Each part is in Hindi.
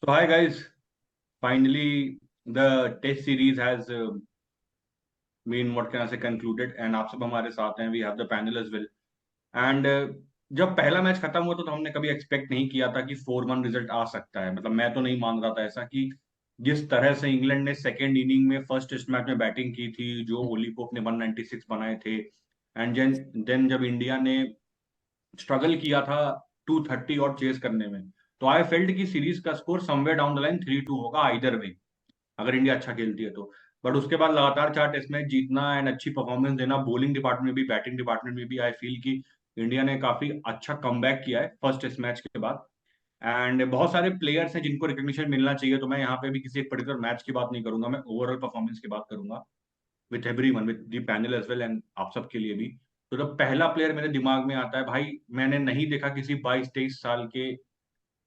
So hi guys, finally the test series has been what can I say concluded and आप सब हमारे साथ हैं. We have the panel as well. And जब पहला मैच खत्म हुआ तो हमने कभी एक्सपेक्ट नहीं किया था कि 4-1 रिजल्ट आ सकता है. मतलब मैं तो नहीं मान रहा था ऐसा कि जिस तरह से इंग्लैंड ने सेकेंड इनिंग में फर्स्ट टेस्ट मैच में बैटिंग की थी, जो ओली पोप ने 196 बनाए थे, एंड देन जब इंडिया ने स्ट्रगल किया था 230 और चेस करने में, तो आई फेल्ट कि सीरीज का score somewhere down the line 3-2 होगा आइदर वे, अगर इंडिया अच्छा खेलती है तो. बट उसके बाद लगातार 4 टेस्ट मैच जीतना एंड अच्छी परफॉर्मेंस देना, बॉलिंग डिपार्टमेंट में भी बैटिंग डिपार्टमेंट में भी, आई फील कि इंडिया ने काफी अच्छा कमबैक किया है फर्स्ट टेस्ट मैच के बाद. एंड बहुत सारे प्लेयर्स हैं जिनको रिकग्निशन मिलना चाहिए, तो मैं यहाँ पे भी किसी एक पर्टिकुलर मैच की बात नहीं करूंगा, मैं ओवरऑल परफॉर्मेंस की बात करूंगा with everyone, with the panel as well and आप सबके लिए भी. तो जब पहला प्लेयर मेरे दिमाग में आता है, भाई मैंने नहीं देखा किसी 22-23 साल के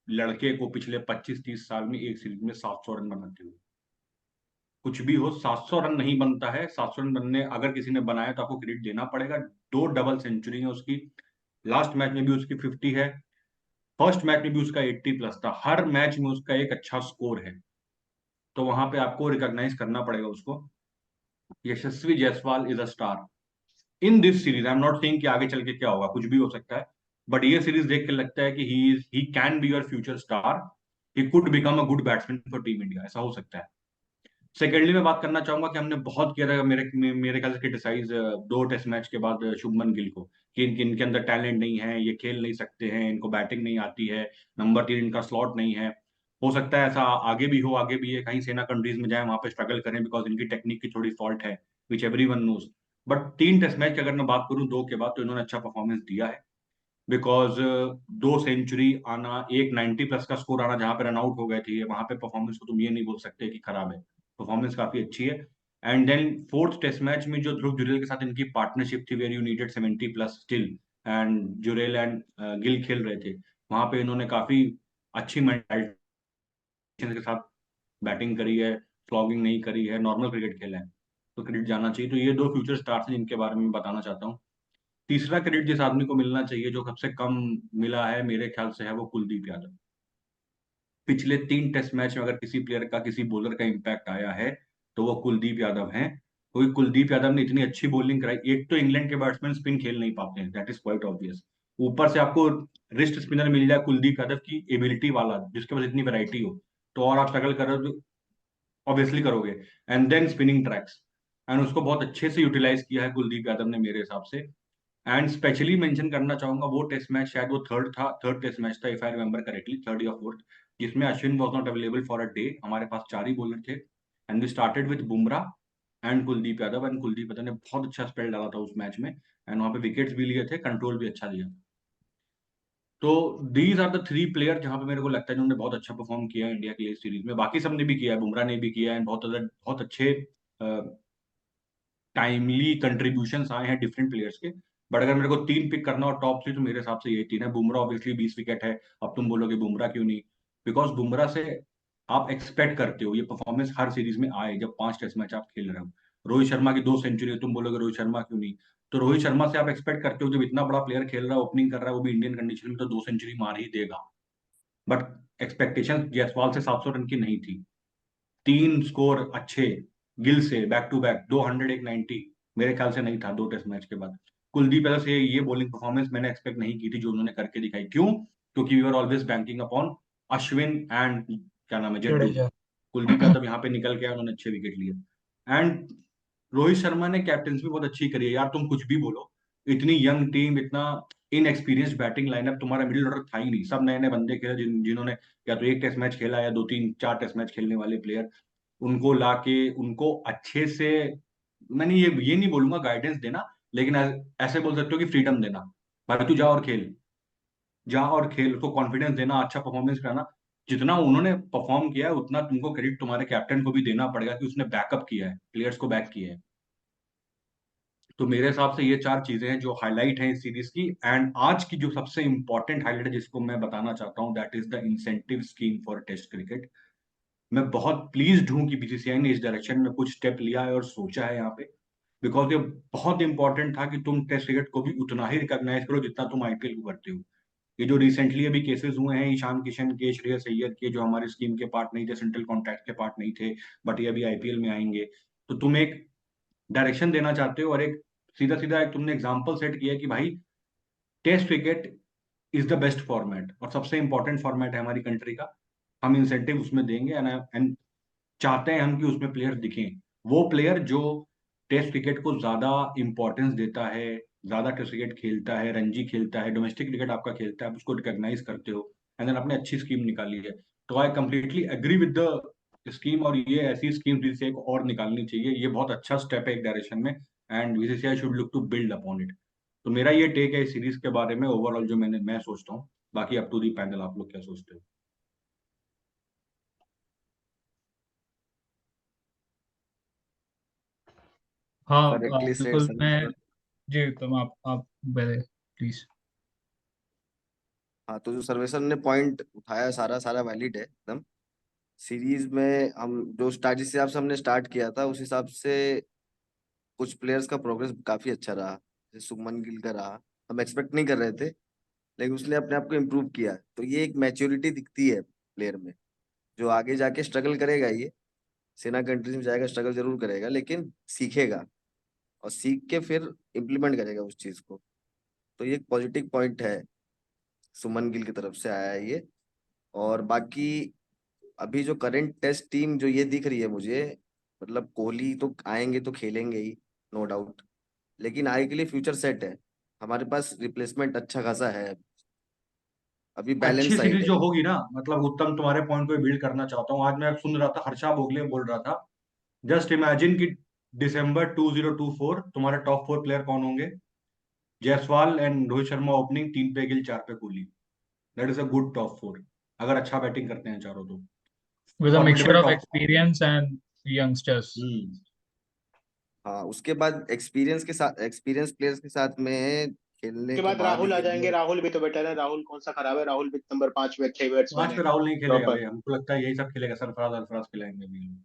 लड़के को पिछले 25-30 साल में एक सीरीज में 700 रन बनाते हुए. कुछ भी हो, 700 रन नहीं बनता है. 700 रन बनने अगर किसी ने बनाया तो आपको क्रेडिट देना पड़ेगा. 2 डबल सेंचुरी है उसकी. लास्ट मैच में भी उसकी 50 है. फर्स्ट मैच में भी उसका 80 प्लस था. हर मैच में उसका एक अच्छा स्कोर है. तो वहां पे आपको रिकॉग्नाइज करना पड़ेगा उसको. Yashasvi Jaiswal is a star in this series. I am not saying कि आगे चल के क्या होगा, कुछ भी हो सकता है. बट ये सीरीज देख के लगता है कि he can be your future star. He could become a good batsman for team India, ऐसा हो सकता है. सेकेंडली मैं बात करना चाहूंगा कि हमने बहुत किया था मेरे ख्याल से क्रिटिसाइज 2 टेस्ट मैच के बाद शुभमन गिल को, कि इनके अंदर टैलेंट नहीं है, ये खेल नहीं सकते हैं, इनको बैटिंग नहीं आती है, नंबर 3 इनका स्लॉट नहीं है. हो सकता है ऐसा आगे भी हो, आगे भी ये कहीं सेना कंट्रीज में जाए, वहां पे स्ट्रगल करें, बिकॉज इनकी टेक्निक की थोड़ी फॉल्ट है, which everyone knows. But 3 test match की अगर मैं बात करूं दो के बाद, तो इन्होंने अच्छा परफॉर्मेंस दिया है. बिकॉज 2 सेंचुरी आना, एक 90 प्लस का स्कोर आना, जहां पे रन आउट हो गए थे, वहां पे परफॉर्मेंस को तुम ये नहीं बोल सकते कि खराब है. परफॉर्मेंस काफी अच्छी है. And then fourth test match में जो ध्रुव जुरेल के साथ इनकी पार्टनरशिप थी, where you needed 70 plus still, and Jurel and Gill खेल रहे थे, वहां पे इन्होंने काफी अच्छी मेंटालिटी के साथ बैटिंग करी है, फ्लॉगिंग नहीं करी है, नॉर्मल क्रिकेट खेला है. तो क्रेडिट जाना चाहिए. तो ये 2 फ्यूचर स्टार्स हैं जिनके बारे में बताना चाहता हूँ. तीसरा क्रेडिट जिस आदमी को मिलना चाहिए, जो सबसे कम मिला है मेरे ख्याल से, है वो कुलदीप यादव. पिछले 3 टेस्ट मैच में अगर किसी प्लेयर का, किसी बॉलर का इम्पैक्ट आया है, तो वो कुलदीप यादव हैं. क्योंकि कुलदीप यादव ने इतनी अच्छी बॉलिंग कराई. एक तो इंग्लैंड के बैट्समैन स्पिन खेल नहीं पाते हैं, दैट इज क्वाइट ऑब्वियस. ऊपर से आपको रिस्ट स्पिनर मिल जाए कुलदीप यादव की एबिलिटी वाला, जिसके पास इतनी वैरायटी हो, तो और आप स्ट्रगल कर रहे हो तो ऑब्वियसली करोगे. And then spinning tracks, and उसको बहुत अच्छे से यूटिलाइज किया है कुलदीप यादव ने मेरे हिसाब से. एंड स्पेशली मेंशन करना चाहूंगा वो टेस्ट मैच, शायद वो थर्ड टेस्ट मैच था, if I remember correctly, third या फोर्थ, जिसमें Ashwin was not available for a day. हमारे पास 4 ही बॉलर थे, and we started with Bumrah and Kuldeep Yadav. And Kuldeep Yadav ने बहुत अच्छा स्पेल डाला था उस मैच में, एंड वहां पे विकेट्स भी लिए थे, कंट्रोल भी अच्छा दिया. तो दीज आर द 3 प्लेयर जहां पे मेरे को लगता है जिन्होंने बहुत अच्छा परफॉर्म किया है इंडिया के लिए सीरीज में. बाकी सबने भी किया है, बुमराह ने भी किया है, बहुत अच्छे टाइमली कंट्रीब्यूशन आए हैं डिफरेंट प्लेयर्स के. बट अगर मेरे को 3 पिक करना हो टॉप 3, तो मेरे हिसाब से ये 3 है. बुमराह ऑब्वियसली 20 विकेट है. अब तुम बोलोगे बुमराह क्यों नहीं, बिकॉज बुमराह से आप एक्सपेक्ट करते हो ये परफॉर्मेंस हर सीरीज में आए, जब 5 टेस्ट मैच आप खेल रहे हो. रोहित शर्मा की 2 सेंचुरी है, तुम बोलोगे रोहित शर्मा क्यों नहीं, तो रोहित शर्मा से आप एक्सपेक्ट करते हो, जब इतना बड़ा प्लेयर खेल रहा है, ओपनिंग कर रहा है, वो भी इंडियन कंडीशन में, तो 2 सेंचुरी मार ही देगा. बट एक्सपेक्टेशन जायसवाल से 700 रन की नहीं थी. 3 स्कोर अच्छे गिल से, बैक टू बैक 200, एक 90, मेरे ख्याल से नहीं था 2 टेस्ट मैच के बाद. कुलदीप यादव से ये बॉलिंग परफॉर्मेंस मैंने एक्सपेक्ट नहीं की थी जो उन्होंने करके दिखाई. क्यों? क्योंकि we are always banking upon Ashwin and क्या नाम है, जड्डू. जडेजा। कुलदीप यादव यहाँ पे निकल के आए, उन्होंने अच्छे विकेट लिए. एंड रोहित शर्मा ने कैप्टनसी भी बहुत अच्छी करी है यार. तुम कुछ भी बोलो, इतनी यंग टीम, इतना इनएक्सपीरियंस बैटिंग लाइनअप, तुम्हारा मिडिल ऑर्डर था ही नहीं. सब नए नए बंदे खेले, जिन्होंने या तो एक टेस्ट मैच खेला या 2-3-4 टेस्ट मैच खेलने वाले प्लेयर. उनको लाके उनको अच्छे से, मैंने ये नहीं बोलूंगा गाइडेंस देना, लेकिन ऐसे बोल सकते हो कि फ्रीडम देना. भाई तू जा और खेल, जा और खेल, उसको कॉन्फिडेंस देना, अच्छा परफॉर्मेंस करना. जितना उन्होंने परफॉर्म किया है, उतना तुमको क्रेडिट तुम्हारे कैप्टन को भी देना पड़ेगा कि उसने बैकअप किया है, प्लेयर्स को बैक किया है. तो मेरे हिसाब से ये 4 चीजें हैं जो हाईलाइट हैं इस सीरीज की. एंड आज की जो सबसे इंपॉर्टेंट हाईलाइट है जिसको मैं बताना चाहता हूँ, that is the incentive scheme for test cricket. मैं बहुत प्लीज्ड हूं कि बीसीसीआई ने इस डायरेक्शन में कुछ स्टेप लिया है और सोचा है यहाँ पे. बिकॉज ये बहुत इंपॉर्टेंट था कि तुम टेस्ट क्रिकेट को भी उतना ही रिकॉग्नाइज करो जितना तुम आईपीएल को करते हो. ये जो रिसेंटली अभी केसेस हुए हैं ईशान किशन के, श्रेयस अय्यर के, जो हमारे स्कीम के पार्ट नहीं थे, सेंट्रल कॉन्ट्रैक्ट के पार्ट नहीं थे, बट ये अभी आईपीएल में आएंगे, तो तुम एक डायरेक्शन देना चाहते हो और एक सीधा सीधा एक तुमने एग्जाम्पल सेट किया कि भाई test cricket is the best format और सबसे इंपॉर्टेंट फॉर्मेट है हमारी कंट्री का। हम इंसेंटिव उसमें देंगे एंड चाहते हैं हम कि उसमें प्लेयर दिखें, वो प्लेयर जो टेस्ट क्रिकेट को ज्यादा इंपॉर्टेंस देता है, ज्यादा टेस्ट क्रिकेट खेलता है, रणजी खेलता है, डोमेस्टिक क्रिकेट आपका खेलता है, आप उसको रिकॉग्नाइज करते हो एंड देन आपने अच्छी स्कीम निकाली है। तो I completely agree with the scheme, और ये ऐसी स्कीम जिसे एक और निकालनी चाहिए, ये बहुत अच्छा स्टेप है एक डायरेक्शन में, and BCCI should look to build upon it. तो मेरा ये टेक है इस सीरीज के बारे में ओवरऑल, जो मैं सोचता हूँ। बाकी अप टू दी पैनल, आप लोग क्या सोचते हो? हाँ करेक्टली सेड बिल्कुल मैं, सर। जी तुम आप पहले प्लीज। हाँ, तो जो सर्वेशन ने पॉइंट उठाया सारा सारा वैलिड है एकदम। सीरीज में हम जो स्टार्ट जिस हिसाब से हमने स्टार्ट किया था उस हिसाब से कुछ प्लेयर्स का प्रोग्रेस काफी अच्छा रहा, जैसे शुभमन गिल का रहा। हम एक्सपेक्ट नहीं कर रहे थे, लेकिन उसने अपने आप को इम्प्रूव किया, तो ये एक मैच्योरिटी दिखती है प्लेयर में। जो आगे जाके स्ट्रगल करेगा, ये सेना कंट्रीज में जाएगा, स्ट्रगल जरूर करेगा, लेकिन सीखेगा और सीख के फिर इम्प्लीमेंट करेगा उस चीज को। तो ये एक पॉजिटिव पॉइंट है, सुमन गिल की तरफ से आया है ये। और बाकी अभी जो करंट टेस्ट टीम जो ये दिख रही है मुझे, मतलब कोहली तो आएंगे तो खेलेंगे ही, नो डाउट। लेकिन आगे के लिए फ्यूचर सेट है, हमारे पास रिप्लेसमेंट अच्छा खासा है, अभी अच्छी बैलेंस साइड सीरीज है। जो होगी ना, मतलब उत्तम तुम्हारे पॉइंट को बिल्ड करना चाहता हूँ। आज मैं सुन रहा था, हर्षा भोगले बोल रहा था, जस्ट इमेजिन कि दिसंबर 2024 तुम्हारे टॉप 4 प्लेयर कौन होंगे? जायसवाल एंड रोहित शर्मा ओपनिंग, 3 पे गिल, 4 पे Kohli. That is a good top 4, अगर अच्छा बैटिंग करते हैं चारों तो। With a mixture formidable of top 4। Experience and youngsters. Hmm. हाँ, उसके बाद एक्सपीरियंस के साथ, एक्सपीरियंस प्लेयर्स के साथ में खेलने के के बाद बाद राहुल आ ये जाएंगे, राहुल भी तो बेटर है, राहुल कौन सा खराब है, राहुल भी नंबर 5 में अच्छे बैट्समैन आज है पे राहुल नहीं खेलेगा प्रॉपर। भाई, हमको लगता है यही सब खेलेगा, सरफराज अरफराज खिलाएंगे अभी लोग।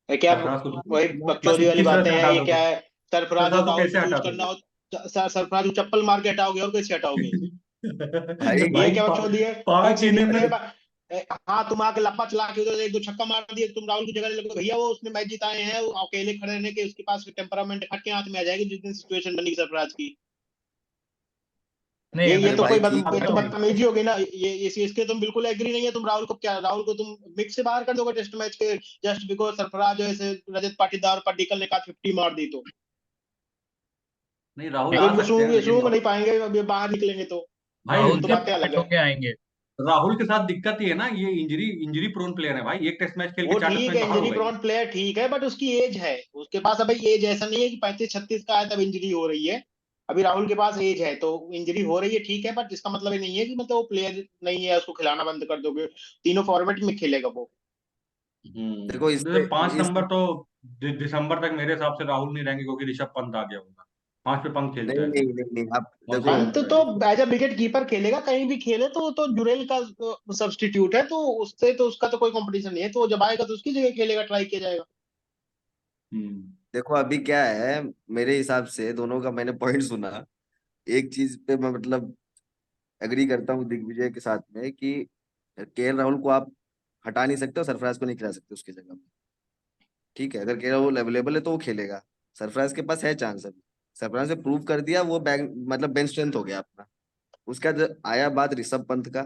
है क्या? सरफराज को वही बस बकचोदी वाली 21 रन बातें से हैं हटा ये, क्या दोगे, है? सरफराज सरफराज और को राहुल कैसे को हटा चूज करना दोगे? हो, सरफराज को चप्पल मार के हटाओगे और कैसे हटाओगे? भाई ये भाई क्या बकचोदी है? एक 5 सीरीज इनिंग में में। हाँ, तुम आके लप्पा चला के उधर एक दो छक्का मार दिए, तुम राहुल की जगह ले लोगे भैया, वो उसने मैच जिताए हैं, वो अकेले खड़े रहने के उसके पास टेम्परामेंट खट के हाथ में आ जाएगी जिस दिन सिचुएशन बनी सरफराज की। नहीं ये अरे तो भाई कोई ठीक ये है। तो बदतमीजी होगी ना, ये इसके तुम बिल्कुल एग्री नहीं है। तुम राहुल को क्या, राहुल को तुम मिक्स से बाहर कर दोगे टेस्ट मैच के, जस्ट बिकॉज सरफराज जो है रजत पाटीदार और पड्डीकल ने कहा 50 मार दी तो? नहीं, राहुल अभी आ उनको सकते हैं लेकिन सूंघ नहीं पाएंगे अभी बाहर निकलेंगे तो। भाई राहुल तो जब बातें अलग फिट है। होके आएंगे। राहुल के साथ दिक्कत ये है ना, ये इंजरी इंजरी प्रोन प्लेयर है भाई, एक टेस्ट मैच खेल के वो 4 टेस्ट ठीक मैच है, बाहर हो इंजरी गए। प्रोन प्लेयर ठीक है, बट उसकी एज है, उसके पास अभी एज ऐसा नहीं है कि 35-36 का है तब इंजरी हो रही है। अभी राहुल के पास एज है तो इंजरी हो रही है, ठीक है, बट इसका मतलब ये नहीं है कि मतलब वो प्लेयर नहीं है, उसको खिलाना बंद कर दोगे। तीनों फॉर्मेट में खेलेगा वो। देखो तो जैसे 5 इस नंबर तो दिसंबर तक मेरे हिसाब से राहुल नहीं रहेंगे, क्योंकि ऋषभ पंत आ गया होगा। 5 पे पंत खेलता नहीं है नहीं फिर, नहीं नहीं, आप बहुत देखो। सही पंत बॉलर तो है। एज अ विकेट कीपर खेलेगा, कहीं भी खेले तो जुरेल का सब्स्टिट्यूट है, तो उससे तो उसका तो कोई कंपटीशन नहीं है, तो वो जब आएगा तो उसकी जगह खेलेगा, ट्राई किया जाएगा। हम्म। देखो अभी क्या है, मेरे हिसाब से दोनों का मैंने पॉइंट सुना, एक चीज पे मैं मतलब एग्री करता हूँ दिग्विजय के साथ में कि केएल राहुल को आप हटा नहीं सकते और सरफराज को नहीं खिला सकते उसकी जगह में। ठीक है, अगर केएल राहुल अवेलेबल है तो वो खेलेगा, सरफराज के पास है चांस अभी। सरफराज ने प्रूव कर दिया, वो बैक मतलब बेंच स्ट्रेंथ हो गया अपना। उसका जब आया बात ऋषभ पंत का,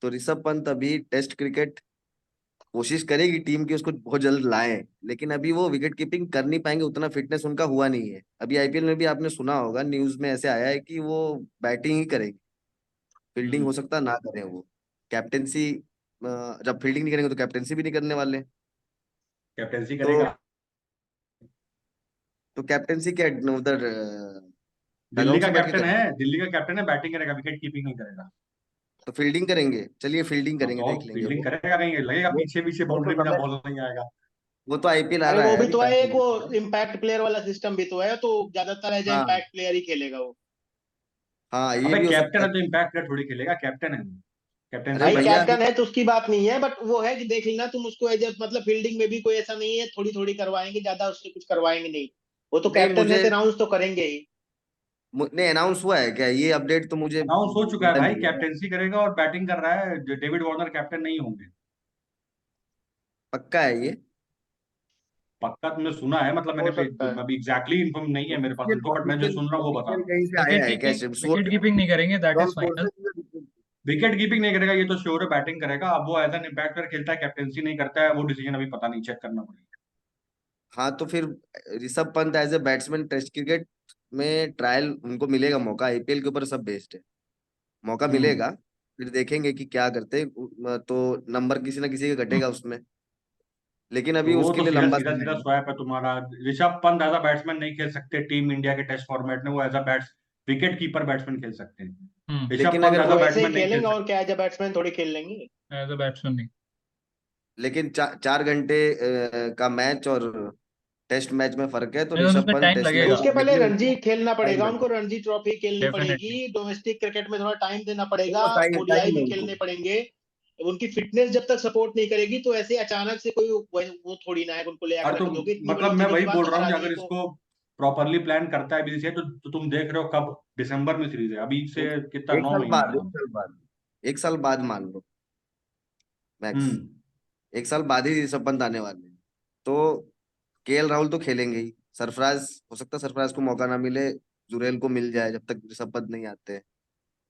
तो ऋषभ पंत अभी टेस्ट क्रिकेट कोशिश करेगी टीम की उसको बहुत जल्द लाएं, लेकिन अभी वो विकेट कीपिंग कर नहीं पाएंगे, उतना फिटनेस उनका हुआ नहीं है। अभी आईपीएल में भी आपने सुना होगा, न्यूज में ऐसे आया है कि वो बैटिंग ही करेंगे, फील्डिंग हो हम्म। सकता ना करें वो। कैप्टेंसी, जब फील्डिंग नहीं करेंगे तो कैप्टेंसी भी नहीं करने वाले। कैप्टेंसी तो करेगा। कैप्टेंसी क्या उधर दिल्ली डगआउट का से बैठ के कैप्टन है, करेंगे? दिल्ली का कैप्टन है, बैटिंग करेगा, विकेट कीपिंग नहीं करेगा। तो फील्डिंग करेंगे, चलिए फील्डिंग हाँ करेंगे, तो और देख लेंगे फील्डिंग वो। करेगा, कहीं लगेगा वो पीछे पीछे वो तो बाउंड्री में, ना समय, बॉल नहीं आएगा। वो तो आईपीएल आ अरे रहा वो है भी अभी तो है एक, कंटिन्यू। वो इम्पैक्ट प्लेयर वाला सिस्टम भी तो है, तो ज्यादातर एज ए हाँ इम्पैक्ट प्लेयर ही खेलेगा वो। हाँ, ये अबे भी हो कैप्टन सकता है है। तो इम्पैक्ट प्लेयर थोड़ी खेलेगा, कैप्टन है, अरे कैप्टेंसी भाई भैया करेगा। अभी, कैप्टन है तो उसकी बात नहीं है, बट वो है कि देख लेना तुम उसको एज मतलब फील्डिंग में भी कोई ऐसा नहीं है, थोड़ी थोड़ी करवाएंगे, ज्यादा उससे कुछ करवाएंगे नहीं। वो तो नहीं कैप्टन है मुझे, तो राउंड तो करेंगे ही। नहीं, अनाउंस हुआ है क्या ये अपडेट? तो मुझे अनाउंस हो चुका है पता भाई, नहीं है। कैप्टेंसी करेगा और बैटिंग कर रहा है। डेविड वार्नर कैप्टन नहीं होंगे। पक्का है ये? पक्का तुमने सुना है? मतलब हो मैंने सकता है। अभी एग्जैक्टली इन्फॉर्म नहीं है मेरे पास ऑफिशियल इनको, बट मैं जो ऑफिशियल सुन रहा हूँ वो बता ऑफिशियल रहा हूँ। कहीं से आया विकेट है क्या? कीपिंग सोर्स, विकेट कीपिंग नहीं करेंगे, that is final. Sources. Wicket keeping नहीं करेगा ये तो श्योर है, बैटिंग करेगा। अब वो एज एन इम्पैक्ट पर खेलता है, कैप्टेंसी नहीं करता है, वो डिसीजन अभी पता नहीं, चेक करना पड़ेगा। हाँ, तो फिर Rishabh Pant as a batsman test cricket में ट्रायल उनको मिलेगा मौका। आईपीएल के ऊपर सब बेस्ड है, मौका हम्म। मिलेगा। फिर देखेंगे कि क्या करते हैं। तो नंबर किसी ना किसी का घटेगा उसमें, लेकिन तो अभी वो उसके तो लिए सीधा लंबा सीधा समय सीधा है। स्वैप है तुम्हारा। Rishabh Pant as a batsman नहीं खेल सकते टीम इंडिया के टेस्ट फॉर्मेट में, वो as a wicket keeper batsman खेल सकते हैं। हम्म। ऋषभ लेकिन पंत अगर एज वो अ ऐसे ही बैट्समैन नहीं खेल खेलेंगे और सकते। क्या, एज अ बैट्समैन थोड़ी खेल लेंगे। एज अ बैट्समैन नहीं। लेकिन 4 घंटे का मैच और टेस्ट मैच में फर्क है। तो नहीं, ऋषभ उसमें पंत टाइम टेस्ट तो मैच लगेगा। उसके खेलने पहले के लिए रणजी उनको खेलना टाइम पड़ेगा, उनको लगेगा। रणजी ट्रॉफी खेलनी डेफिनेटली। पड़ेगी, डोमेस्टिक क्रिकेट में थोड़ा टाइम देना पड़ेगा, वो टाइम ओडीआई टाइम है भी उनको। खेलने पड़ेंगे। उनकी फिटनेस जब तक सपोर्ट नहीं करेगी तो ऐसे अचानक से कोई वो थोड़ी ना है कि उनको ले आकर और रख तुम, दोगे, इतनी बड़ी मतलब मैं सीरीज वही के बाद बोल रहा बाहर हूँ आ कि अगर जाइए तो। इसको प्रॉपरली प्लान करता है बीसीसीआई तो तुम देख रहे हो कब, दिसंबर में सीरीज है अभी से एक, कितना, एक 9 साल महीने बाद, आराम। 1 साल बाद मान लो मैक्स। हम्म। 1 साल बाद ही ऋषभ पंत आने वाले हैं। तो केएल राहुल तो खेलेंगे ही। सरफराज, हो सकता है सरफराज को मौका ना मिले, जुरेल को मिल जाए जब तक ऋषभ पंत नहीं आते।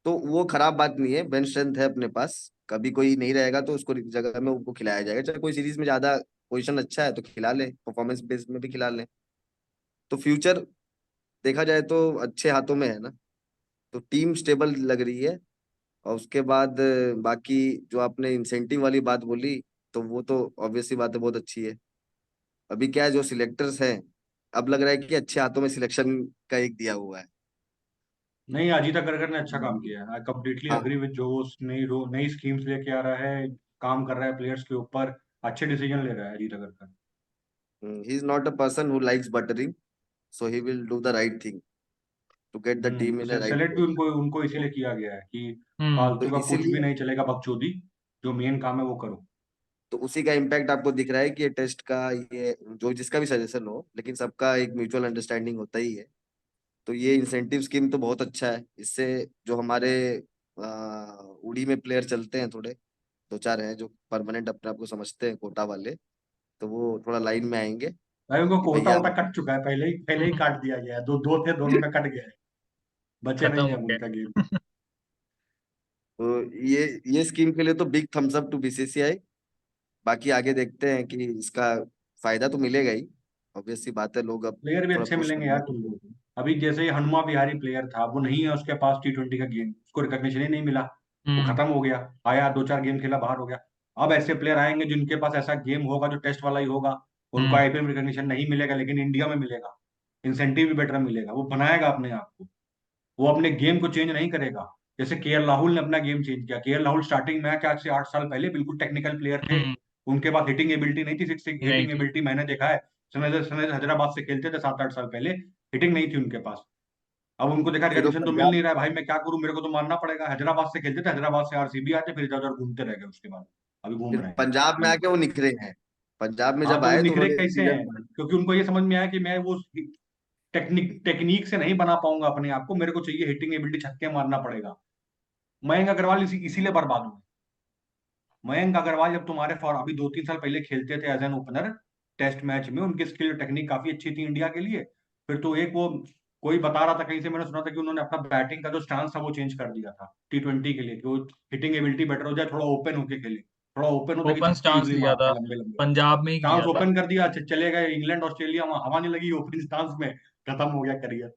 तो वो खराब बात नहीं है, बेंच स्ट्रेंथ है अपने पास। कभी कोई नहीं रहेगा तो उसको जगह में उनको खिलाया जाएगा। चाहे कोई सीरीज में ज्यादा पोजीशन अच्छा है तो खिला ले, परफॉर्मेंस बेस में भी खिला ले। तो फ्यूचर देखा जाए तो अच्छे हाथों में है ना। तो टीम स्टेबल लग रही है। और उसके बाद बाकी जो आपने इंसेंटिव वाली बात बोली, तो वो तो ऑब्वियसली बात है, बहुत अच्छी है। अभी क्या है, जो सिलेक्टर्स हैं, अब लग रहा है कि अच्छे हाथों में सिलेक्शन का एक दिया हुआ है। नहीं, अजीत अग्रकर ने अच्छा काम किया है। आई कम्प्लीटली हाँ, अग्री विद जो वो नई स्कीम्स लेके आ रहा है, काम कर रहा है प्लेयर्स के ऊपर, अच्छे डिसीजन ले रहा है Ajit Agarkar. He is not a person who likes buttering, so he will do the right thing to get the team in a right select भी पोजीशन। उनको उनको इसीलिए किया गया है कि हम्म। तो फालतू का कुछ भी इसीलिए, नहीं चलेगा, बकचोदी। जो मेन काम है वो करो। तो उसी का इम्पैक्ट आपको दिख रहा है कि ये टेस्ट का, ये जो जिसका भी सजेशन हो, लेकिन सबका एक म्यूचुअल अंडरस्टैंडिंग होता ही है। तो ये इंसेंटिव स्कीम तो बहुत अच्छा है। इससे जो हमारे उड़ी में प्लेयर चलते हैं, थोड़े 2-4 हैं जो परमानेंट अपने आप को समझते हैं कोटा वाले, तो वो थोड़ा लाइन में आएंगे भाई उनको कि कोटा भैया वोटा हम। कट चुका है, पहले ही काट दिया गया है। दो दो थे, दोनों का कट गया है। बचे खत्म नहीं है हो अब उनका गेम। गया। तो ये स्कीम के लिए तो big thumbs up to BCCI. बाकी आगे देखते हैं कि इसका फायदा तो मिलेगा ही। ऑब्वियस सी बात है, लोग अब प्लेयर भी थोड़ा अच्छे पुश मिलेंगे यार करेंगे। तुमको। अभी जैसे ही हनुमा विहारी प्लेयर था, वो नहीं है उसके पास T20 का गेम, उसको रिकॉग्निशन ही नहीं मिला। वो हम्म। खत्म हो गया। आया 2-4 गेम खेला, बाहर हो गया। अब ऐसे प्लेयर आएंगे जिनके पास ऐसा गेम होगा जो टेस्ट वाला ही होगा। उनको हम्म। आईपीएल में रिकॉग्निशन नहीं मिलेगा, लेकिन इंडिया में मिलेगा। इंसेंटिव भी बेटर मिलेगा, वो बनाएगा अपने आप को। वो अपने गेम को चेंज नहीं करेगा। जैसे केएल राहुल ने अपना गेम चेंज किया। केएल राहुल स्टार्टिंग मैच आज से 8 साल पहले बिल्कुल टेक्निकल प्लेयर थे। हम्म। उनके पास हिटिंग एबिलिटी नहीं थी, सिक्स नहीं हिटिंग थी। एबिलिटी मैंने देखा है। सनराइजर्स हैदराबाद से खेलते थे 7-8 साल पहले, हिटिंग नहीं थी उनके पास। अब उनको देखा फिर वो रिकॉग्निशन तो मिल पंजाब नहीं रहा है, भाई मैं क्या करूं, मेरे को तो मानना पड़ेगा। हैदराबाद से खेलते थे, हैदराबाद से आरसीबी आते, फिर इधर उधर घूमते रह गए उसके बाद। अभी घूम फिर रहे हैं। पंजाब में आके वो निखरे हैं। पंजाब में हाँ, जब तो वो आए तो निखरे उन्होंने कैसे सीजन हैं? क्योंकि उनको ये समझ में आया कि मैं वो टेक्निक से नहीं बना पाऊंगा अपने आप को, मेरे को चाहिए हिटिंग एबिलिटी, छक्के मारना पड़ेगा। मयंक अग्रवाल इसीलिए बर्बाद हुए। मयंक अग्रवाल जब तुम्हारे फॉर अभी 2-3 साल पहले खेलते थे as an opener test match में, उनकी स्किल टेक्निक काफी अच्छी थी इंडिया के लिए। फिर तो एक वो, कोई बता रहा था कहीं से, मैंने सुना था कि उन्होंने अपना बैटिंग का जो स्टांस था वो चेंज कर दिया था T20 के लिए, कि वो हिटिंग एबिलिटी बेटर हो जाए, थोड़ा ओपन होके खेले। थोड़ा ओपन होता कि ओपन छक्के स्टांस इजिली लिया मारते था, लंबे लंबे। पंजाब में ही स्टांस किया था। ओपन कर दिया, चले गए इंग्लैंड ऑस्ट्रेलिया, वहां हवा नहीं लगी ओपन स्टांस में, खत्म हो गया करियर।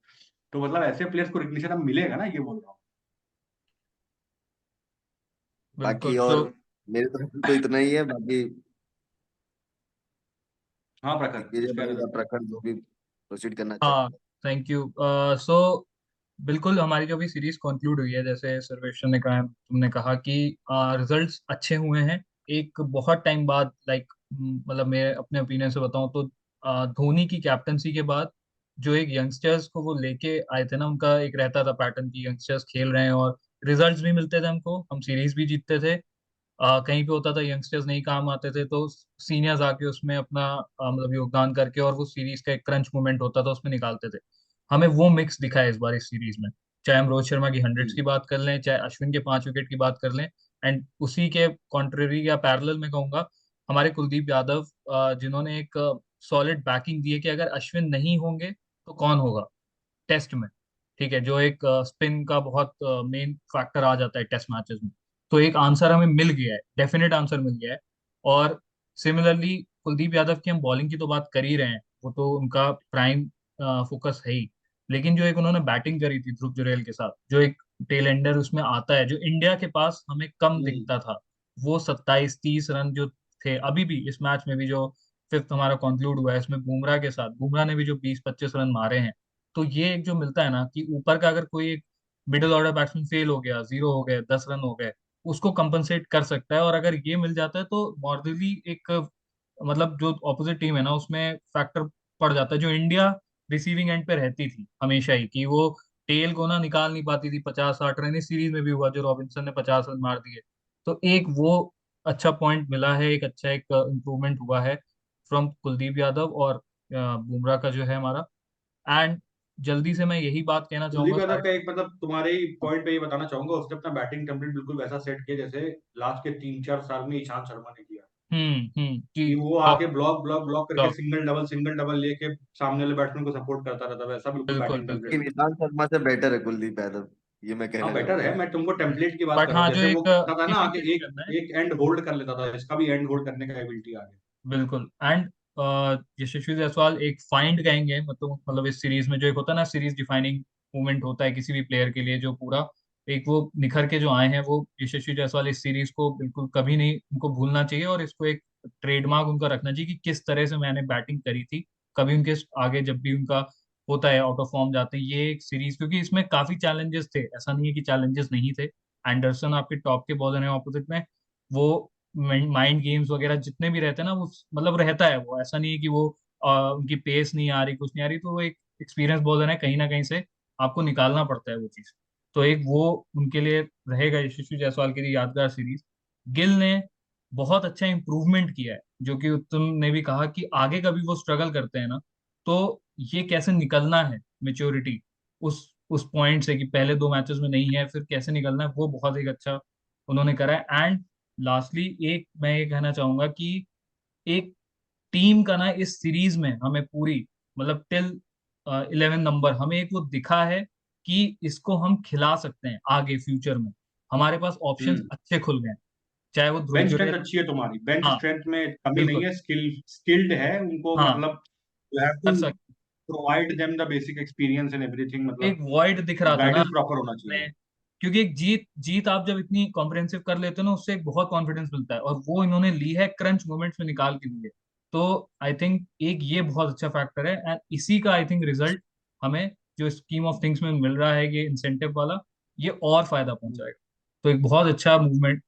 तो मतलब ऐसे प्लेयर्स को रिकग्निशन अब मिलेगा ना, ये बोल रहा हूँ। बिल्कुल। बाकी सो और मेरे तरफ तो इतना ही है। बाकी हाँ प्रखर दिग्विजय कुछ कह रहे भाई थे या तुम। प्रखर जो भी प्रोसीड करना हाँ, चाहते थैंक यू। सो बिल्कुल, हमारी जो भी सीरीज कंक्लूड हुई है, जैसे सर्वेश्वर ने कहा, तुमने कहा कि रिजल्ट्स अच्छे हुए हैं। एक बहुत टाइम बाद, लाइक मतलब मैं अपने ओपिनियन से बताऊं तो धोनी की कैप्टनसी के बाद जो एक यंगस्टर्स को वो लेके आए थे ना, उनका एक रहता था पैटर्न की यंगस्टर्स खेल रहे हैं और रिजल्ट्स भी मिलते थे हमको, हम सीरीज भी जीतते थे। कहीं पे होता था यंगस्टर्स नहीं काम आते थे तो सीनियर्स आके उसमें अपना मतलब योगदान करके और वो सीरीज का एक क्रंच मोमेंट होता था उसमें निकालते थे। हमें वो मिक्स दिखा है इस बार इस सीरीज में। चाहे हम रोहित शर्मा की हंड्रेड्स की हम्म। बात कर लें, चाहे अश्विन के 5 विकेट की बात कर लें, एंड उसी के कॉन्ट्रेरी या पैरेलल में कहूंगा, हमारे कुलदीप यादव, जिन्होंने एक सॉलिड बैकिंग दी है कि अगर अश्विन नहीं होंगे तो कौन होगा टेस्ट में। ठीक है, जो एक स्पिन का बहुत मेन फैक्टर आ जाता है टेस्ट मैचेस में। तो एक आंसर हमें मिल गया है, डेफिनेट आंसर मिल गया है। और सिमिलरली कुलदीप यादव की हम बॉलिंग की तो बात कर ही रहे हैं, वो तो उनका प्राइम फोकस है ही। लेकिन जो एक उन्होंने बैटिंग करी थी ध्रुव जुरैल के साथ, जो एक टेल एंडर उसमें आता है जो इंडिया के पास हमें कम हम्म। दिखता था, वो 27-30 रन जो थे अभी भी इस मैच में भी, जो फिफ्थ हमारा कंक्लूड हुआ है इसमें बुमराह के साथ, बुमराह ने भी जो 20-25 रन मारे हैं। तो ये एक जो मिलता है ना कि ऊपर का अगर कोई एक मिडिल ऑर्डर बैट्समैन फेल हो गया, 0 हो गए, 10 रन हो गए, उसको कंपनसेट कर सकता है। और अगर ये मिल जाता है तो मॉर्दली एक मतलब जो ऑपोजिट टीम है ना उसमें फैक्टर पड़ जाता है, जो इंडिया रिसीविंग एंड पे रहती थी हमेशा ही, कि वो टेल को ना निकाल नहीं पाती थी। 50-60 रन इस सीरीज में भी हुआ जो रॉबिन्सन ने 50 रन मार दिए। तो एक वो अच्छा पॉइंट मिला है, एक अच्छा एक इम्प्रूवमेंट हुआ है फ्रॉम कुलदीप यादव और बुमराह का जो है हमारा। एंड जल्दी से मैं यही बात कहना कुलदीप चाहूंगा यादव शायद। का एक मतलब तुम्हारे ही पॉइंट पे ये बताना चाहूंगा, उसने अपना बैटिंग टेम्पलेट बिल्कुल वैसा सेट किया जैसे लास्ट के 3-4 साल में ईशांत शर्मा ने किया। कि कि वो टॉप आके ब्लॉक ब्लॉक ब्लॉक करके टॉप सिंगल डबल लेके सामने वाले बैट्समैन को सपोर्ट करता रहता, वैसा बिल्कुल बिल्कुल बैटिंग टेम्पलेट बिल्कुल। लेकिन उसका। ईशांत शर्मा से बेटर है कुलदीप यादव, ये मैं हाँ कहना बेटर चाहूंगा। है, मैं तुमको टेम्पलेट की बात बट कर रहा हूँ, हाँ, जो जैसे वो एक करता था ना इसी आके पे नहीं एक करना है। एक एंड होल्ड कर लेता था, इसका भी एंड होल्ड करने का एबिलिटी आ गया। बिल्कुल। एंड यशस्वी जायसवाल एक फाइंड कहेंगे, मतलब इस सीरीज में जो एक होता है ना सीरीज डिफाइनिंग मोमेंट होता है किसी भी प्लेयर के लिए, जो पूरा एक वो निखर के जो आए हैं, वो यशस्वी जायसवाल इस सीरीज को बिल्कुल कभी नहीं उनको भूलना चाहिए, और इसको एक ट्रेडमार्क उनका रखना चाहिए कि किस तरह से मैंने बैटिंग करी थी। कभी उनके आगे जब भी उनका होता है आउट ऑफ फॉर्म जाते हैं ये एक सीरीज, क्योंकि इसमें काफी चैलेंजेस थे, ऐसा नहीं है कि चैलेंजेस नहीं थे। एंडरसन आपके टॉप के बॉलर हैं ऑपोजिट में, वो माइंड गेम्स वगैरह जितने भी रहते हैं ना, वो मतलब रहता है, वो ऐसा नहीं है कि वो उनकी पेस नहीं आ रही, कुछ नहीं आ रही, तो वो एक एक्सपीरियंस बॉलर है, कहीं ना कहीं से आपको निकालना पड़ता है वो चीज। तो एक वो उनके लिए रहेगा यशस्वी जायसवाल के लिए यादगार सीरीज। गिल ने बहुत अच्छा इंप्रूवमेंट किया है, जो कि तुमने भी कहा कि आगे कभी वो स्ट्रगल करते हैं ना, तो ये कैसे निकलना है मेच्योरिटी उस पॉइंट से कि पहले 2 मैचेस में नहीं है, फिर कैसे निकलना है, वो बहुत एक अच्छा उन्होंने करा है। एंड लास्टली एक मैं ये कहना चाहूंगा कि एक टीम का ना इस सीरीज में हमें पूरी, मतलब टिल 11 नंबर हमें एक वो दिखा है कि इसको हम खिला सकते हैं आगे फ्यूचर में। हमारे पास ऑप्शंस हम्म। अच्छे खुल गए हैं, चाहे वो ध्रुव बेंच स्ट्रेंथ जुरैल। अच्छी है तुम्हारी, बेंच हाँ स्ट्रेंथ में कमी नहीं बिल्कुल। है, स्किल्ड है उनको, हाँ मतलब यू हैव कर टू सकते। Provide them the basic experience and everything, एक मतलब वॉइड दिख रहा था ना गाइडेंस प्रॉपर होना चाहिए। में, क्योंकि एक जीत जीत आप जब इतनी कॉम्प्रिहेंसिव कर लेते हो ना, उससे एक बहुत कॉन्फिडेंस मिलता है, और वो इन्होंने ली है क्रंच मोमेंट्स में निकाल के ली है। तो आई थिंक एक ये बहुत अच्छा फैक्टर है, एंड इसी का आई थिंक रिजल्ट हमें जो स्कीम ऑफ थिंग्स में मिल रहा है ये इंसेंटिव वाला, ये और फायदा पहुंचाएगा। तो एक बहुत अच्छा मूवमेंट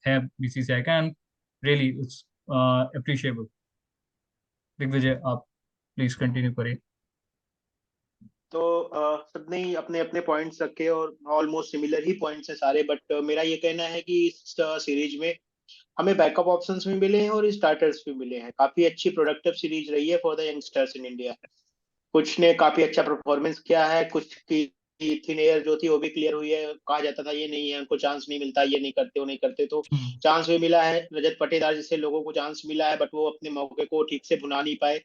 है बीसीसीआई का, and really it's appreciable. Digvijay, आप प्लीज कंटिन्यू करिए। तो सबने ही अपने अपने पॉइंट्स रखे और ऑलमोस्ट सिमिलर ही पॉइंट्स हैं सारे, बट मेरा ये कहना है कि इस सीरीज में हमें बैकअप ऑप्शंस भी मिले हैं और स्टार्टर्स भी मिले हैं। काफी अच्छी प्रोडक्टिव सीरीज रही है for the youngsters in India. कुछ ने काफी अच्छा परफॉर्मेंस किया है, कुछ की थिन एयर जो थी वो भी क्लियर हुई है। कहा जाता था ये नहीं है, उनको चांस नहीं मिलता, ये नहीं करते, वो नहीं करते, तो हम्म। चांस भी मिला है। रजत पाटीदार जैसे लोगों को चांस मिला है, बट वो अपने मौके को ठीक से भुना नहीं पाए।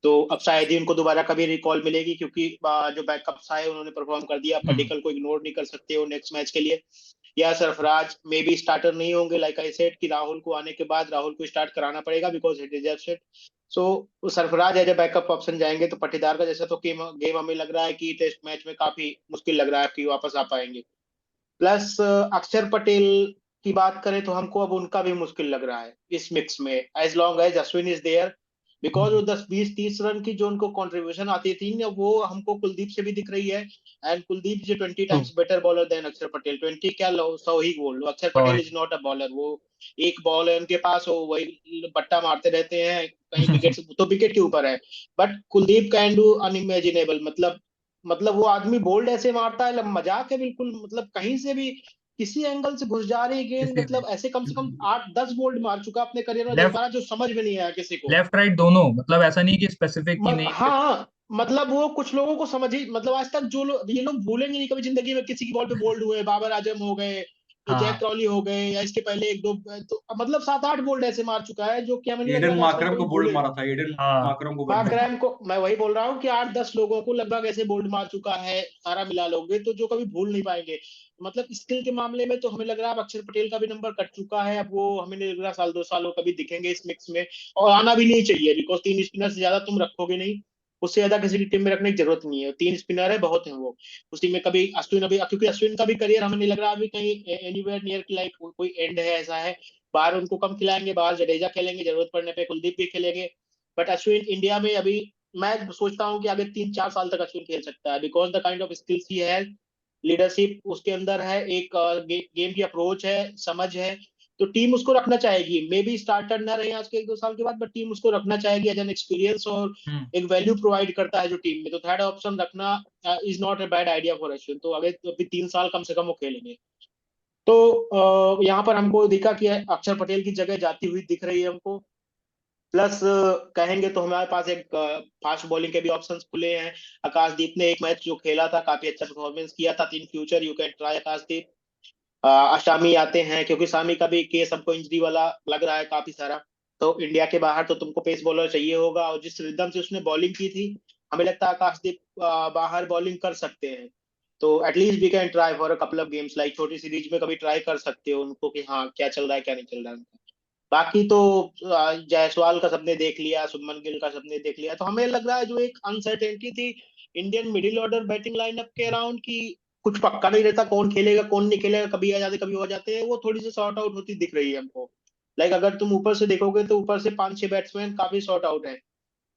तो अब शायद ही उनको दोबारा कभी रिकॉल मिलेगी, क्योंकि जो बैकअप्स आए उन्होंने परफॉर्म कर दिया। हम्म। पडिक्कल को इग्नोर नहीं कर सकते वो नेक्स्ट मैच के लिए। या सरफराज मे बी स्टार्टर नहीं होंगे, लाइक आई सेड कि राहुल को आने के बाद राहुल को स्टार्ट कराना पड़ेगा because he deserves it. So Sarfaraz as a backup option जाएंगे। तो पाटीदार का जैसा तो गेम हमें लग रहा है कि टेस्ट मैच में काफी मुश्किल लग रहा है कि वापस आ पाएंगे। प्लस अक्षर पटेल की बात करें तो हमको अब उनका भी मुश्किल लग रहा है इस मिक्स में, as long as Ashwin is there. Because वो 10 20 30 रन की जो उनको कंट्रीब्यूशन आती थी ना, वो हमको कुलदीप से भी दिख रही है। And Kuldeep is 20 times better bowler then अक्षर पटेल। 20 क्या लो 100 ही बोल लो, अक्षर Patel is not a bowler. वो एक बॉल है उनके पास, वो वही बट्टा मारते रहते हैं, कहीं विकेट तो विकेट के ऊपर है। But Kuldeep can do unimaginable, मतलब वो आदमी बोल्ड ऐसे मारता है, मजाक है बिल्कुल। मतलब कहीं से भी किसी एंगल से घुस जा रही है गेंद, किसी भी मतलब ऐसे कम से कम 8 10 बोल्ड मार चुका अपने करियर में, देख लेफ्ट पा रहा, जो समझ में नहीं आया किसी को। लेफ्ट राइट दोनों, मतलब ऐसा नहीं कि स्पेसिफिक की नहीं हाँ, मतलब वो कुछ लोगों को समझ ही, मतलब आज तक जो लोग, ये लोग भूलेंगे नहीं कभी जिंदगी में किसी की बॉल पे बोल्ड हुए, बाबर आजम हो गए, तो जैक हाँ क्रॉली हो गए, या इसके पहले एक दो, तो मतलब 7-8 बोल्ड ऐसे मार चुका है जो कि हमें नहीं लग एडन रहा कि आजकल मार्करम कोई को बोल्ड भूले। मारा था, एडन हाँ मार्करम को बोल्ड मारा मार्करैम को मैं वही बोल रहा हूँ कि 8-10 लोगों को लगभग ऐसे बोल्ड मार चुका है, सारा मिला लोगे तो जो कभी भूल नहीं पाएंगे। मतलब स्किल के मामले में तो हमें लग रहा है अब अक्षर पटेल का भी नंबर कट चुका है, अब वो हमें नहीं लग रहा साल 2 साल वो कभी दिखेंगे इस मिक्स में, और आना भी नहीं चाहिए, बिकॉज 3 स्पिनर से ज्यादा तुम रखोगे नहीं, उससे ज्यादा किसी की टीम में रखने की जरूरत नहीं है, 3 स्पिनर है बहुत है वो। उसी में कभी अश्विन, अभी क्योंकि अश्विन का भी करियर हमें नहीं लग रहा अभी कहीं एनीवेयर नियर की लाइक कोई एंड है ऐसा है। बाहर उनको कम खिलाएंगे, बाहर जडेजा खेलेंगे, जरूरत पड़ने पे कुलदीप भी खेलेंगे। बट अश्विन इंडिया में अभी, मैं सोचता हूँ कि आगे 3-4 साल तक अश्विन खेल सकता है, because the kind of skills ही है, लीडरशिप उसके अंदर है, एक गेम की अप्रोच है, समझ है। तो टीम उसको रखना चाहेगी, मे बी स्टार्टर ना रहे आज के 1-2 साल के बाद, बट टीम उसको रखना चाहेगी एज एन एक्सपीरियंस, और हम्म एक वैल्यू प्रोवाइड करता है जो टीम में, तो थर्ड ऑप्शन रखना is not a bad idea for Ashwin. तो अगर तो अभी 3 साल कम से कम वो खेलेंगे। तो यहाँ पर हमको दिखा कि अक्षर पटेल की जगह जाती हुई दिख रही है हमको। प्लस कहेंगे तो हमारे पास एक फास्ट बॉलिंग के भी ऑप्शंस खुले हैं। आकाशदीप ने एक मैच जो खेला था काफी अच्छा परफॉर्मेंस किया था, in future you can try Akashdeep. अशामी आते हैं, क्योंकि शामी का भी केस हमको इंजरी वाला लग रहा है काफी सारा। तो इंडिया के बाहर तो तुमको पेस बॉलर चाहिए होगा, और जिस रिदम से उसने बॉलिंग की थी, हमें लगता है आकाशदीप बाहर बॉलिंग कर सकते हैं। तो at least we can try for a couple of games, like छोटी सीरीज में कभी ट्राई कर सकते हो उनको कि हाँ क्या चल रहा है क्या नहीं चल रहा है उनका। बाकी तो जायसवाल का सबने देख लिया, शुभमन गिल का सबने देख लिया, तो हमें लग रहा है जो एक अनसर्टेनिटी थी Indian middle order batting lineup के अराउंड की, कुछ पक्का नहीं रहता कौन खेलेगा कौन नहीं खेलेगा, कभी आ जाते कभी हो जाते हैं, वो थोड़ी सी सॉर्ट आउट होती दिख रही है हमको। लाइक अगर तुम ऊपर से देखोगे तो ऊपर से 5-6 बैट्समैन काफी सॉर्ट आउट है।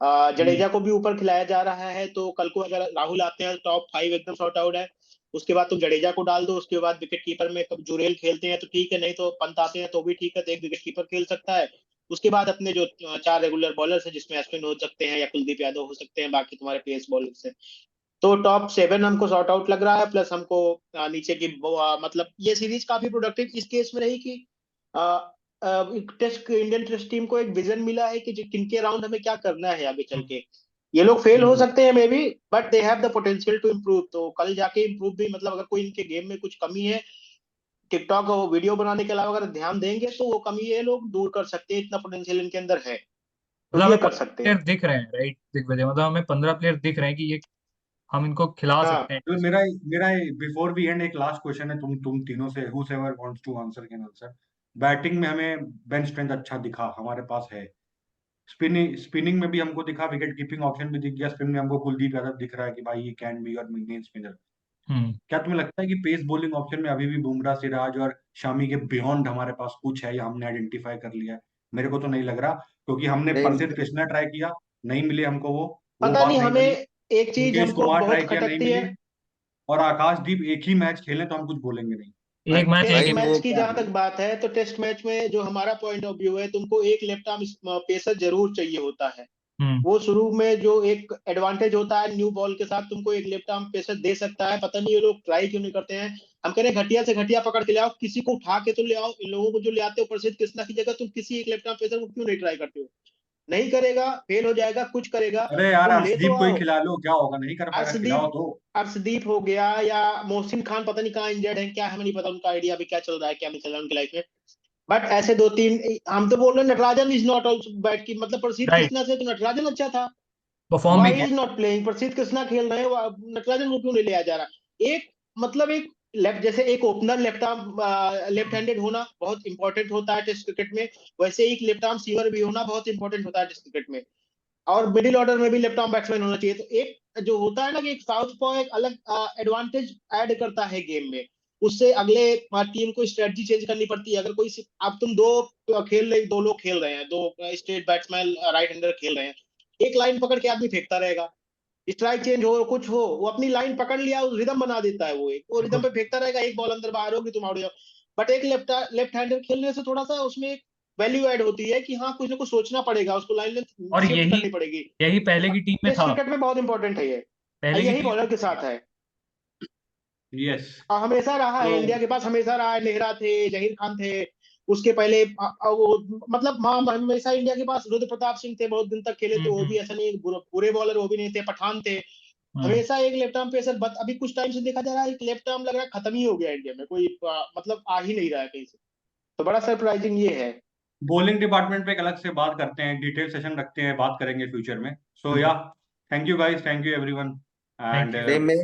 हम्म। जडेजा को भी ऊपर खिलाया जा रहा है, तो कल को अगर राहुल आते हैं टॉप 5 एकदम सॉर्ट आउट है। उसके बाद तुम जडेजा को डाल दो, उसके बाद विकेट कीपर में कब जुरेल खेलते हैं तो ठीक है, नहीं तो पंत आते हैं तो भी ठीक है, तो एक विकेट कीपर खेल सकता है। उसके बाद अपने जो 4 रेगुलर बॉलर्स हैं, जिसमें अश्विन हो सकते हैं या कुलदीप यादव हो सकते हैं, बाकी तुम्हारे पेस बॉलर्स हैं। तो टॉप 7 हमको सॉर्ट आउट लग रहा है, प्लस हमको नीचे की मतलब ये सीरीज काफी प्रोडक्टिव इस केस में रही कि टेस्ट इंडियन टेस्ट टीम को एक विजन मिला है कि किनके राउंड हमें क्या करना है आगे चल के। ये लोग फेल हो हम्म। सकते हैं maybe, but they have the potential to improve, तो कल जाके इम्प्रूव भी, मतलब अगर कोई इनके गेम में कुछ कमी है टिकटॉक और वीडियो बनाने के अलावा अगर ध्यान देंगे तो वो कमी ये लोग दूर कर सकते हैं, इतना पोटेंशियल इनके अंदर है, तो मतलब ये हमें कर 15 सकते हैं। प्लेयर दिख रहे हैं, राइट दिग्विजय, मतलब हमें 15 प्लेयर दिख रहे हैं कि ये हम इनको खिला हाँ सकते हैं। तो मेरा मेरा बिफोर वी एंड एक लास्ट क्वेश्चन है, तुम तीनों से, whoever wants to answer can answer। Batting में हमें बेंच स्ट्रेंथ अच्छा दिखा, हमारे पास है। स्पिनिंग में भी हमको दिखा, विकेट कीपिंग ऑप्शन भी दिख गया, स्पिन में हमको कुलदीप यादव दिख रहा है कि भाई ये कैन बी और मेन स्पिनर। हम्म क्या तुम्हें लगता है कि पेस बॉलिंग ऑप्शन में अभी भी बुमराह, सिराज और शामी के बियॉन्ड हमारे पास कुछ है, या हमने आइडेंटिफाई कर लिया है? मेरे को तो नहीं लग रहा, क्योंकि हमने नहीं प्रसिद्ध कृष्णा ट्राई किया, नहीं मिले हमको, वो पता बात नहीं नहीं हमें बनी। एक चीज मुकेश हमको कुमार ट्राई बहुत किया, नहीं खटकती है। मिली। और आकाशदीप एक ही मैच खेले तो हम कुछ बोलेंगे नहीं। भाई एक मैच एक टेस्ट भाई ही मैच वो मैच। की क्या जहां है, तक बात है तो टेस्ट मैच में जो हमारा पॉइंट ऑफ व्यू है, तुमको एक लेफ्ट आर्म पेसर जरूर चाहिए होता है। हम्म वो शुरू में जो एक एडवांटेज होता है न्यू बॉल के साथ, तुमको एक लेफ्ट आर्म पेसर दे सकता है, पता नहीं ये लोग ट्राई क्यों नहीं करते हैं। हम कह रहे हैं घटिया से घटिया पकड़ के ले आओ, किसी को उठा के तो ले आओ, इन लोगों को जो ले आते हो प्रसिद्ध कृष्णा की जगह तुम किसी एक लेफ्ट आर्म पेसर को क्यों नहीं ट्राई करते हो। नहीं करेगा, फेल हो जाएगा, कुछ करेगा, अरे यार, तुम ले तो अर्शदीप को ही आओ। खिला लो, क्या होगा, नहीं कर पाएगा, खिलाओ अर्शदीप तो। अर्शदीप हो गया, या मोहसिन खान पता नहीं कहाँ इंजर्ड है क्या, हमें नहीं पता उनका आइडिया अभी क्या चल रहा है क्या नहीं चल रहा है उनकी लाइफ में। बट ऐसे 2-3 हम तो बोल रहे हैं Natarajan is not also bat की, मतलब प्रसिद्ध राइट, कृष्णा से तो नटराजन अच्छा था। परफॉर्म भी वाई किया। इज नॉट प्लेइंग, प्रसिद्ध कृष्णा खेल रहे हैं, नटराजन को क्यों नहीं लिया जा रहा। एक मतलब एक लेफ्ट, जैसे एक opener left arm left handed होना बहुत इंपॉर्टेंट होता है टेस्ट क्रिकेट में, वैसे एक लेफ्ट आर्म सीवर भी होना बहुत इंपॉर्टेंट होता है टेस्ट क्रिकेट में। और मिडिल ऑर्डर में भी लेफ्ट आर्म बैट्समैन होना चाहिए, तो एक जो होता है ना कि एक साउथ पॉ एक अलग एडवांटेज ऐड करता है गेम में, उससे अगले टीम को स्ट्रेटजी चेंज करनी पड़ती है। अगर कोई अब तुम दो खेल रहे, दो लोग खेल रहे हैं, दो स्टेट बैट्समैन राइट हैंडर खेल रहे हैं, एक लाइन पकड़ के आदमी फेंकता रहेगा, स्ट्राइक चेंज हो कुछ हो, वो अपनी लाइन पकड़ लिया, उस रिदम बना देता है, वो रिदम बिल्कुल। पे फेंकता रहेगा, एक बॉल अंदर बाहर होगी तुम आउट हो जाओ। बट एक लेफ्ट हैंडर खेलने से थोड़ा सा उसमें एक वैल्यू ऐड होती है कि हाँ कुछ ना कुछ सोचना पड़ेगा, उसको लाइन लेंथ और शिफ्ट यही करनी पड़ेगी। यही पहले की टीम में टेस्ट था। क्रिकेट में बहुत इंपॉर्टेंट है ये, पहले की यही टीम बॉलर के में साथ है। यस। और हमेशा रहा तो है, इंडिया के पास हमेशा रहा है, नेहरा थे, जहीर खान थे, उसके पहले वो मतलब हमेशा इंडिया के पास रुद्र प्रताप सिंह थे, बहुत दिन तक खेले थे, वो भी ऐसा नहीं बुरे बॉलर वो भी नहीं थे। पठान थे, हमेशा एक लेफ्ट आर्म पेसर। अभी कुछ टाइम से देखा जा रहा है एक लेफ्ट आर्म लग रहा है खत्म ही हो गया इंडिया में, कोई मतलब आ ही नहीं रहा है कहीं से, तो बड़ा सरप्राइजिंग ये है। बॉलिंग डिपार्टमेंट पे एक अलग से बात करते हैं, डिटेल सेशन रखते हैं, बात करेंगे फ्यूचर में। सो या, thank you guys, thank you everyone, Thank and you. Same में